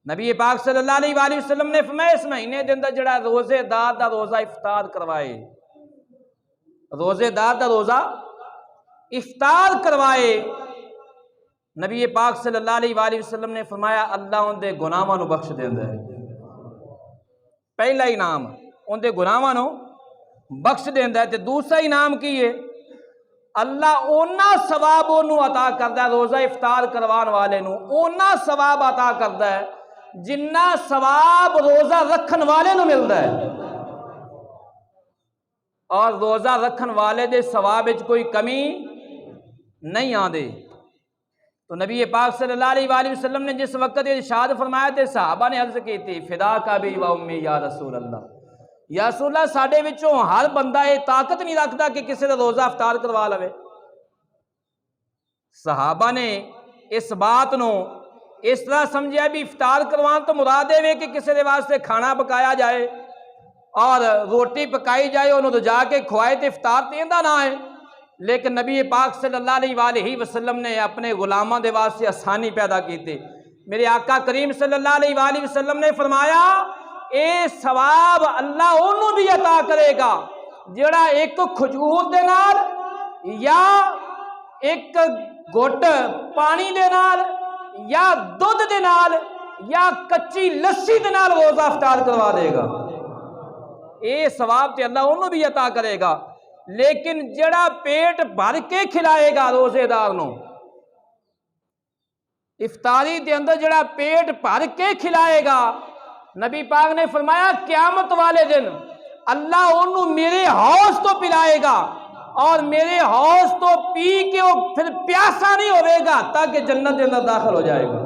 نبی پاک صلی اللہ علیہ وآلہ وسلم نے فرمایا اس مہینے دے اندر جڑا روزے دار دا روزہ افطار کروائے، روزے دار دا روزہ افطار کروائے، نبی پاک صلی اللہ علیہ وآلہ وسلم نے فرمایا اللہ ان دے گناہاں نو بخش دیندا ہے۔ پہلا انعام ان دے گناہاں نو بخش دیندا ہے۔ تے دوسرا انعام کی ہے؟ اللہ اونا ثواب انہوں عطا کردا ہے، روزہ افطار کروان والے نو اونا ثواب عطا کردا ہے جنہ ثواب روزہ رکھن والے نو ملدا ہے، اور روزہ رکھن والے دے ثواب وچ کوئی کمی نہیں آندے۔ تو نبی پاک صلی اللہ علیہ وآلہ وسلم نے جس وقت ارشاد فرمایا تے صحابہ نے عرض کی تھی فدا کا بھی و امی یا رسول اللہ، یا رسول اللہ ساڈے وچوں ہر بندہ یہ طاقت نہیں رکھتا کہ کسی دا روزہ افطار کروا لوے۔ صحابہ نے اس بات نو اس طرح سمجھا بھی افطار کروان تو مراد ہے کہ کسی دے واسطے کھانا پکایا جائے اور روٹی پکائی جائے انہوں تو جا کے کھوائے تے افطار تیندا نہ ہے، لیکن نبی پاک صلی اللہ علیہ وآلہ وسلم نے اپنے غلاماں دے واسطے آسانی پیدا کی تھی۔ میرے آقا کریم صلی اللہ علیہ وآلہ وسلم نے فرمایا اے ثواب اللہ انہوں بھی عطا کرے گا جڑا ایک کھجور دے نال یا ایک گھٹ پانی دے نال یا دودھ دے نال یا کچی لسی دے نال روزہ افطار کروا دے گا، اے ثواب تے اللہ انہوں بھی عطا کرے گا۔ لیکن جڑا پیٹ بھر کے کھلائے گا روزے دار نو، افطاری دے اندر جڑا پیٹ بھر کے کھلائے گا، نبی پاک نے فرمایا قیامت والے دن اللہ انہوں میرے حوض تو پلائے گا اور میرے حوض تو پی کے وہ پھر پیاسا نہیں ہوئے گا تاکہ جنت کے اندر داخل ہو جائے گا۔